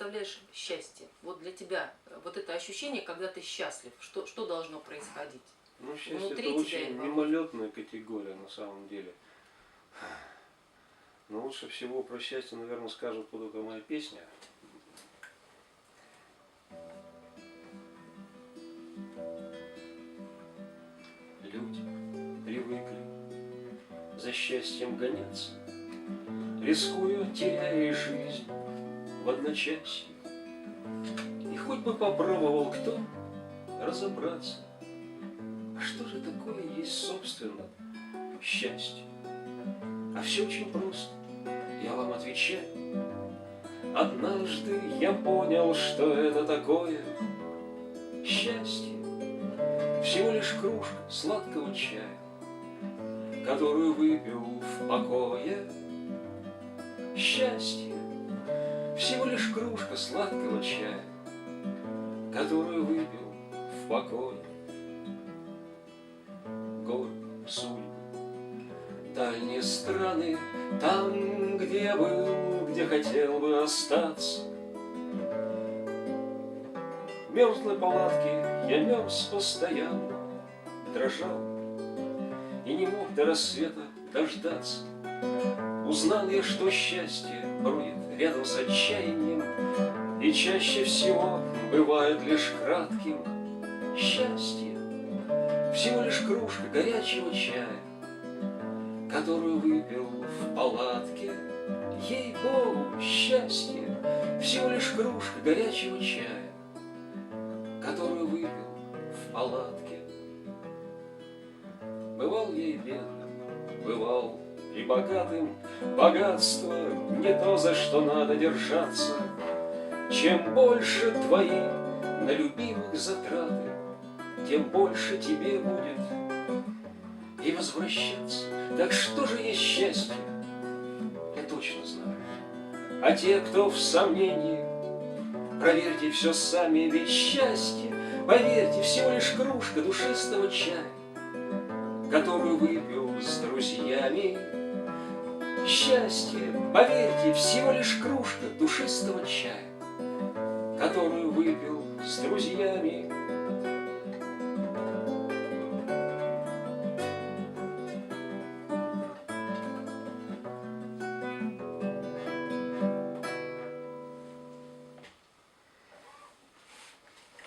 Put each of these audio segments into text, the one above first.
представляешь счастье? Вот для тебя вот это ощущение, когда ты счастлив, что должно происходить? Ну, счастье Внутри это тебя очень или вовне? мимолетная категория на самом деле. Но лучше всего про счастье, наверное, скажет вот эта моя песня. Люди привыкли за счастьем гоняться, рискуя, теряя жизнь в одночасье. И хоть бы попробовал кто разобраться, а что же такое есть, собственно, счастье? А все очень просто, я вам отвечаю. Однажды я понял, что это такое счастье. Всего лишь кружка сладкого чая, которую выпил в покое. Счастье. Всего лишь кружка сладкого чая, которую выпил в покое. Горы, судьбы, дальние страны, там, где я был, где хотел бы остаться. В мерзлой палатке я мерз постоянно, дрожал и не мог до рассвета дождаться. Узнал я, что счастье бродит рядом с отчаянием, и чаще всего бывает лишь кратким. Счастье всего лишь кружка горячего чая, которую выпил в палатке. Ей-богу, счастье всего лишь кружка горячего чая, которую выпил в палатке. Бывал я и бедным, бывал и богатым. Богатство не то, за что надо держаться. Чем больше твои на любимых затраты, тем больше тебе будет и возвращаться. Так что же есть счастье? Я точно знаю. А те, кто в сомнении, проверьте все сами, ведь счастье, поверьте, всего лишь кружка душистого чая, которую выпил с друзьями. Счастье, поверьте, всего лишь кружка душистого чая, которую выпил с друзьями.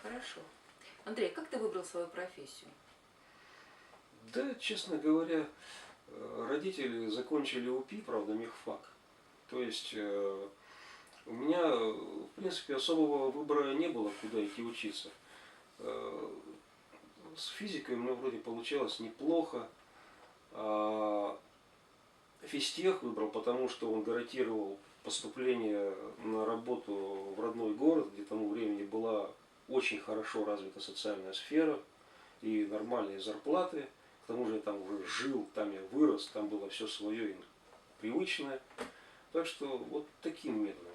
Хорошо. Андрей, как ты выбрал свою профессию? Да, честно говоря, родители закончили УПИ, правда, мехфак. То есть у меня, в принципе, особого выбора не было, куда идти учиться. С физикой у меня вроде получалось неплохо. А физтех выбрал, потому что он гарантировал поступление на работу в родной город, где к тому времени была очень хорошо развита социальная сфера и нормальные зарплаты. К тому же я там уже жил, там я вырос, там было все свое и привычное. Так что вот таким методом.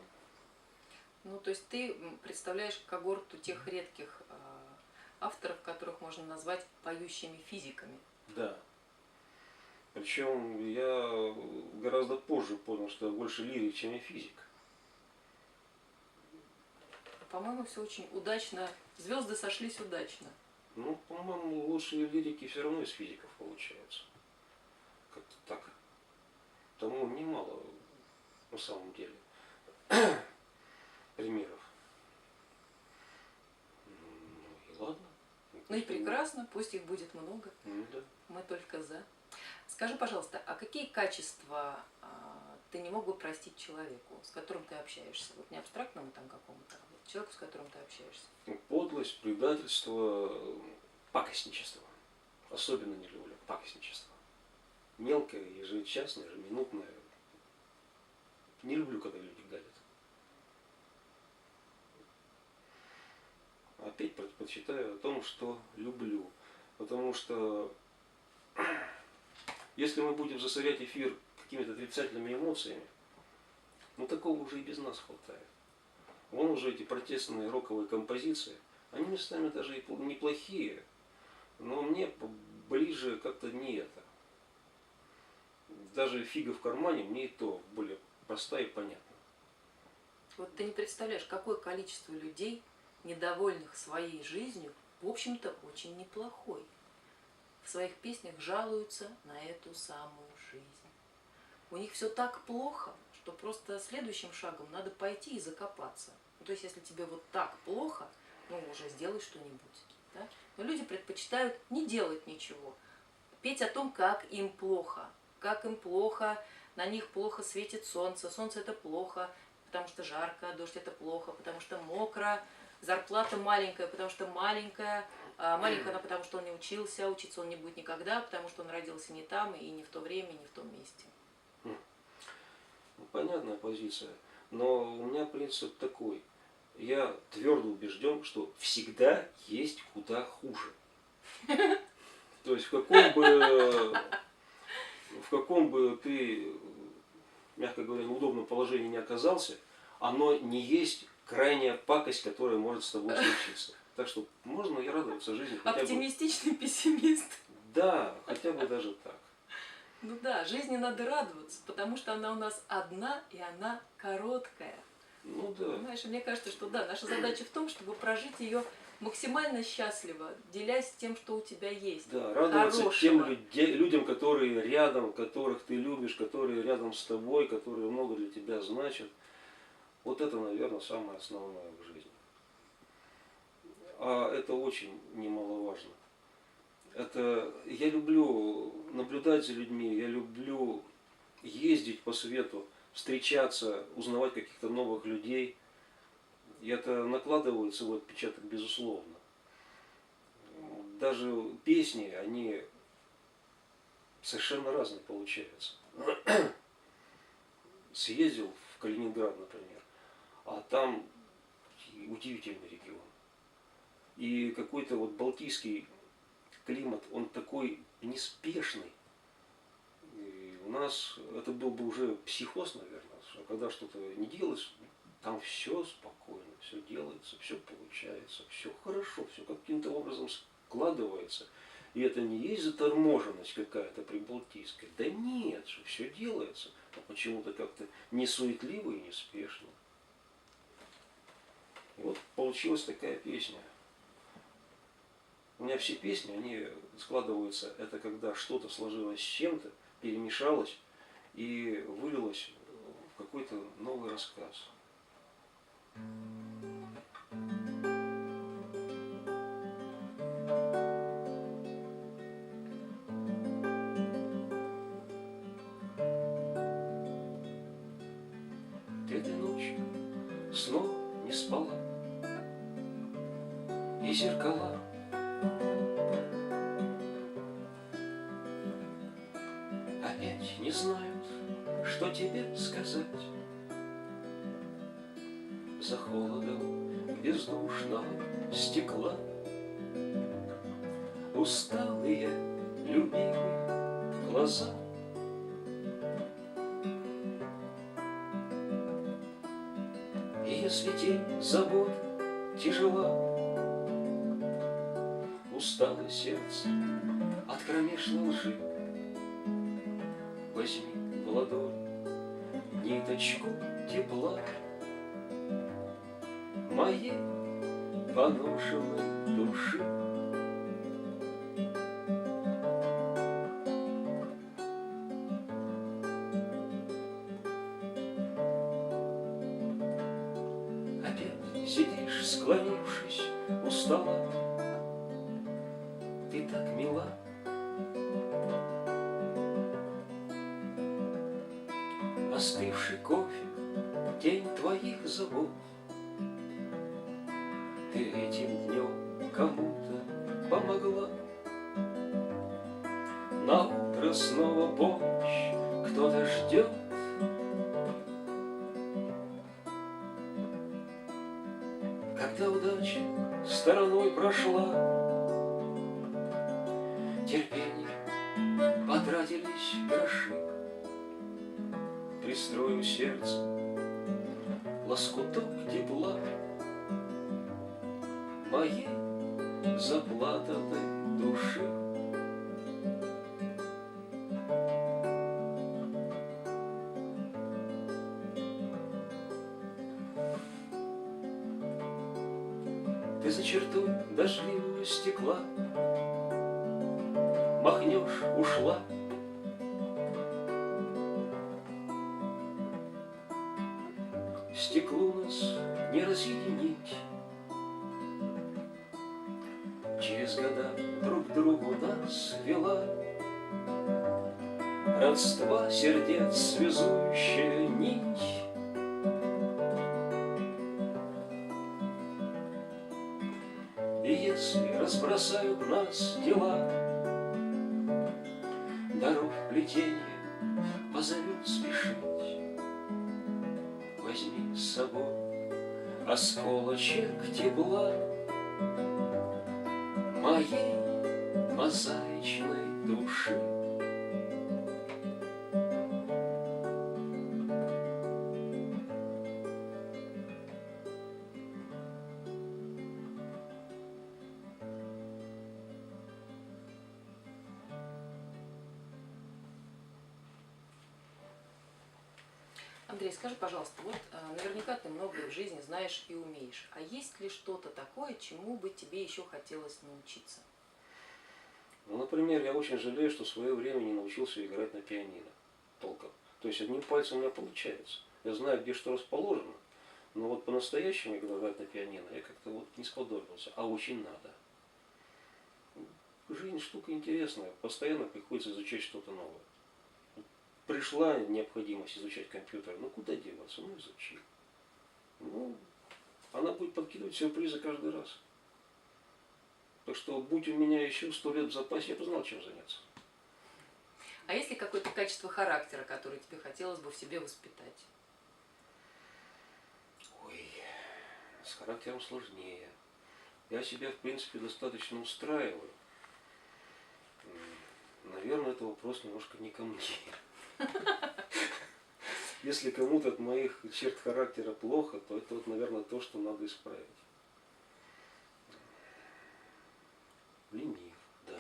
Ну, то есть ты представляешь когорту тех редких авторов, которых можно назвать поющими физиками. Да. Причем я гораздо позже понял, что я больше лирик, чем я физик. По-моему, все очень удачно. Звезды сошлись удачно. Ну, по-моему, лучшие лирики все равно из физиков получаются. Как-то так. Тому немало, на самом деле, примеров. Ну и ладно. Ну и прекрасно, пусть их будет много. Ну да. Мы только за. Скажи, пожалуйста, а какие качества ты не мог бы простить человеку, с которым ты общаешься? Вот не абстрактному там какому-то, а вот человеку, с которым ты общаешься. Подлость, предательство, пакостничество. Особенно не люблю пакостничество. Мелкое, ежечасное, ежеминутное. Не люблю, когда люди гадят. Опять предпочитаю о том, что люблю. Потому что если мы будем засорять эфир какими-то отрицательными эмоциями, ну такого уже и без нас хватает. Вон уже эти протестные роковые композиции, они местами даже и неплохие, но мне ближе как-то не это. Даже фига в кармане мне и то более проста и понятна. Вот ты не представляешь, какое количество людей, недовольных своей жизнью, в общем-то, очень неплохой. В своих песнях жалуются на эту самую жизнь. У них все так плохо, что просто следующим шагом надо пойти и закопаться. Ну, то есть, если тебе вот так плохо, ну, уже сделай что-нибудь. Да? Но люди предпочитают не делать ничего. Петь о том, как им плохо. Как им плохо, на них плохо светит солнце. Солнце это плохо, потому что жарко, дождь это плохо, потому что мокро. Зарплата маленькая, потому что маленькая. Маленькая она, потому что он не учился, учиться он не будет никогда, потому что он родился не там и не в то время, не в том месте. Понятная позиция. Но у меня принцип такой. Я твердо убежден, что всегда есть куда хуже. То есть в каком бы ты, мягко говоря, неудобном положении не оказался, оно не есть крайняя пакость, которая может с тобой случиться. Так что можно и радоваться жизни. Оптимистичный пессимист. Да, хотя бы даже так. Ну да, жизни надо радоваться, потому что она у нас одна, и она короткая. Ну да. Понимаешь, мне кажется, что да, наша задача в том, чтобы прожить ее максимально счастливо, делясь тем, что у тебя есть. Да, радоваться хорошего. тем людям, которые рядом, которых ты любишь, которые рядом с тобой, которые много для тебя значат. Вот это, наверное, самое основное в жизни. А это очень немаловажно. Я люблю наблюдать за людьми, я люблю ездить по свету, встречаться, узнавать каких-то новых людей. И это накладывает свой отпечаток, безусловно. Даже песни, они совершенно разные получаются. Съездил в Калининград, например, а там удивительный регион. И какой-то вот балтийский климат, он такой неспешный. И у нас это был бы уже психоз, наверное, что когда что-то не делаешь, там все спокойно, все делается, все получается, все хорошо, все каким-то образом складывается. И это не есть заторможенность какая-то прибалтийская. Да нет, все делается. А почему-то как-то не суетливо и неспешно. И вот получилась такая песня. У меня все песни, они складываются, это когда что-то сложилось с чем-то, перемешалось и вылилось в какой-то новый рассказ. Ты этой ночью снова не спала, и зеркала опять не знают, что тебе сказать. За холодом бездушного стекла усталые, любимые глаза. И если тень забот тяжела, усталое сердце от кромешной лжи, возьми в ладонь ниточку тепла моей поношенной души. Опять сидишь, склонившись, устала, ты так мила. Остывший кофе, тень твоих забот. Ты этим днем кому-то помогла. На утро снова помощь кто-то ждет. Когда удача стороной прошла, терпение потратились гроши. Пристрою сердце лоскуток тепла моей заплатанной души. ты за чертой дождливого стекла махнешь, ушла. Стеклу нас не разъединить, через года друг к другу нас вела родства сердец связующая нить. И если разбросают нас дела, дорог плетенье позовет спешить, возьми с собой осколочек тепла моей мозаичной души. Андрей, скажи, пожалуйста, вот наверняка ты многое в жизни знаешь и умеешь. А есть ли что-то такое, чему бы тебе еще хотелось научиться? Ну, например, я очень жалею, что в свое время не научился играть на пианино толком. То есть одним пальцем у меня получается. Я знаю, где что расположено, но вот по-настоящему играть на пианино я как-то вот не сподобился, а очень надо. Жизнь штука интересная, постоянно приходится изучать что-то новое. Пришла необходимость изучать компьютер, ну куда деваться, ну изучи. Ну, она будет подкидывать сюрпризы каждый раз. Так что, будь у меня еще 100 лет в запасе, я бы знал, чем заняться. А есть ли какое-то качество характера, которое тебе хотелось бы в себе воспитать? Ой, с характером сложнее. Я себя, в принципе, достаточно устраиваю. Наверное, это вопрос немножко не ко мне. Если кому-то от моих черт характера плохо, то это, вот, наверное, то, что надо исправить. Ленив, да.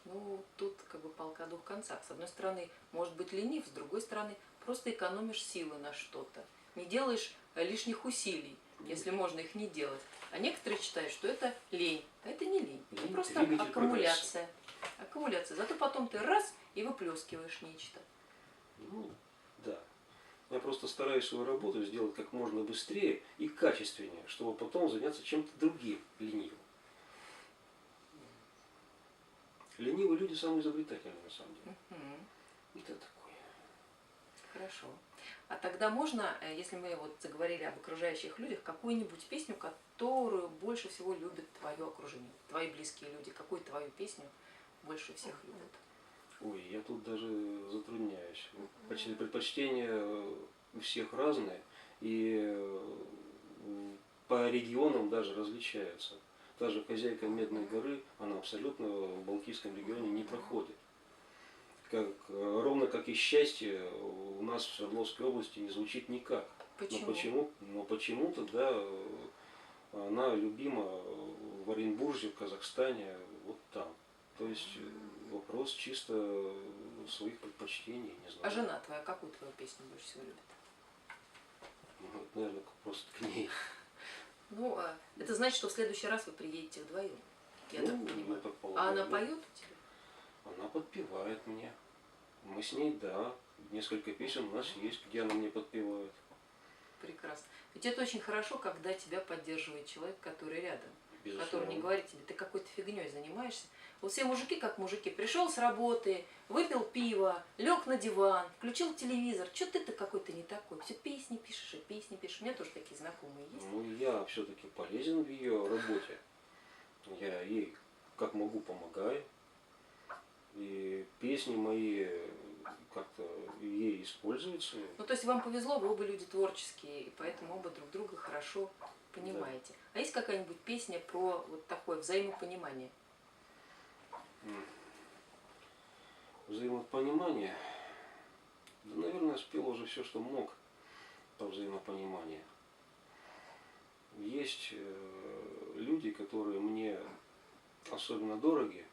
Ну, тут как бы палка о двух концах. С одной стороны, может быть ленив, с другой стороны, просто экономишь силы на что-то. Не делаешь лишних усилий, если можно их не делать. А некоторые считают, что это лень. А это не лень. Это просто аккумуляция. Аккумуляция. Зато потом ты раз и выплескиваешь нечто. Ну, да. Я просто стараюсь свою работу сделать как можно быстрее и качественнее, чтобы потом заняться чем-то другим, ленивым. Ленивые люди самые изобретательные, на самом деле. Это такое. Хорошо. А тогда можно, если мы вот заговорили об окружающих людях, какую-нибудь песню, которую больше всего любит твое окружение, твои близкие люди, какую твою песню больше всех любят? Ой, я тут даже затрудняюсь. Предпочтения у всех разные, и по регионам даже различаются. Та же «Хозяйка Медной горы», она абсолютно в Балтийском регионе не проходит. Ровно как и «Счастье» у нас в Свердловской области не звучит никак. Почему? Но почему-то, да, она любима в Оренбурге, в Казахстане, вот там. То есть вопрос чисто своих предпочтений, не знаю. А жена твоя какую твою песню больше всего любит? Ну, это, наверное, просто к ней. Ну, это значит, что в следующий раз вы приедете вдвоем, я так понимаю. Так полагаю, А она да. поет у тебя? Она подпевает мне. Мы с ней, да, несколько песен у нас есть, где она мне подпевает. Прекрасно. Ведь это очень хорошо, когда тебя поддерживает человек, который рядом. Безусловно. Который не говорит тебе, ты какой-то фигней занимаешься. Вот все мужики как мужики. Пришел с работы, выпил пиво, лег на диван, включил телевизор. Че ты-то какой-то не такой? Все песни пишешь и песни пишешь. У меня тоже такие знакомые есть. Ну, я все-таки полезен в ее работе. Я ей как могу помогаю. И песни мои как-то ей используются. Ну, то есть вам повезло, вы оба люди творческие, и поэтому оба друг друга хорошо понимаете. Да. А есть какая-нибудь песня про вот такое взаимопонимание? Взаимопонимание? Да, наверное, спел уже все, что мог по взаимопониманию. Есть люди, которые мне особенно дороги.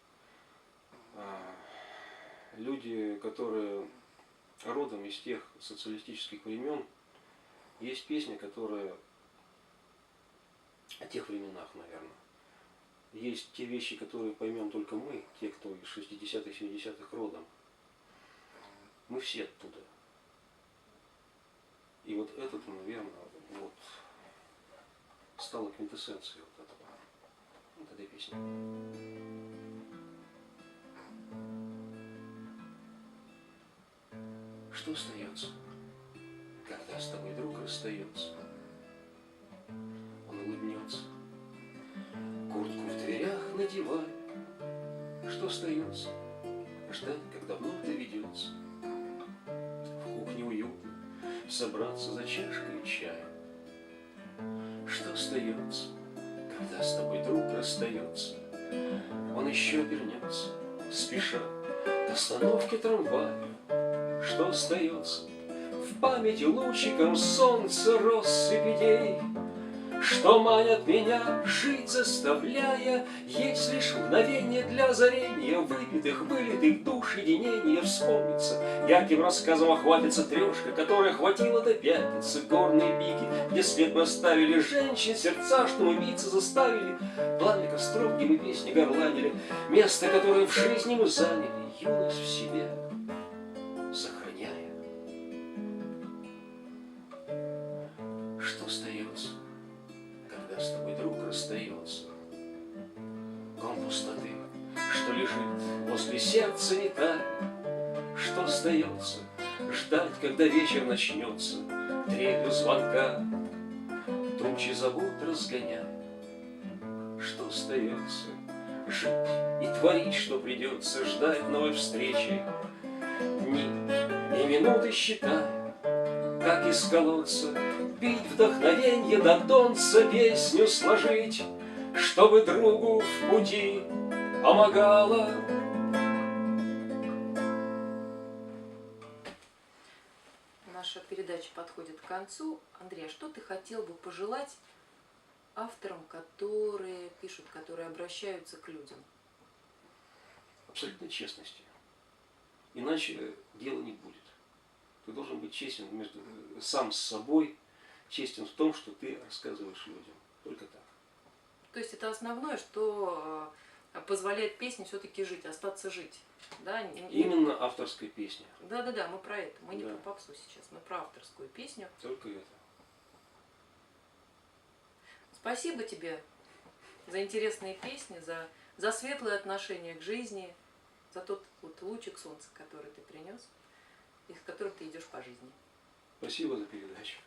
Люди, которые родом из тех социалистических времен. Есть песня, которая о тех временах, наверное. Есть те вещи, которые поймем только мы, те, кто из 60-х, 70-х родом. Мы все оттуда. И вот этот, наверное, вот, стала квинтэссенцией вот этого, вот этой песни. Что остается, когда с тобой друг расстается? Он улыбнется, куртку в дверях надевай. Что остается? Ждать, когда вновь доведется. В кухне уютно собраться за чашкой чая. Что остается, когда с тобой друг расстается? Он еще вернется, спеша к остановке трамвая. Что остается? В памяти лучиком солнца россыпь идей, что манят меня, жить заставляя. Есть лишь мгновение для озарения выпитых, вылитых душ, единения. Вспомнится, ярким рассказом охватится трешка, которая хватила до пятницы. Горные пики, где след мы оставили женщин, сердца, что мы биться заставили. Пламя костров, где мы песни горланили, место, которое в жизни мы заняли, юность в себе сохраняя. Что остается, когда с тобой друг расстается? Ком пустоты, что лежит возле сердца, не тает. Что остается? Ждать, когда вечер начнется, трелью звонка тучи забот разгоняя. Что остается? Жить и творить, что придется, ждать новой встречи, дни и минуты считая, как из колодца пить вдохновенье до донца, песню сложить, чтобы другу в пути помогала. Наша передача подходит к концу. Андрей, а что ты хотел бы пожелать авторам, которые пишут, которые обращаются к людям? Абсолютной честности. Иначе дела не будет. Ты должен быть честен сам с собой, честен в том, что ты рассказываешь людям. Только так. То есть это основное, что позволяет песне все-таки жить, остаться жить. Да? Именно авторская песня. Да, мы про это. Мы не Да. про попсу сейчас, мы про авторскую песню. Только это. Спасибо тебе за интересные песни, за светлое отношение к жизни, за тот вот лучик солнца, который ты принес, и с которым ты идешь по жизни. Спасибо за передачу.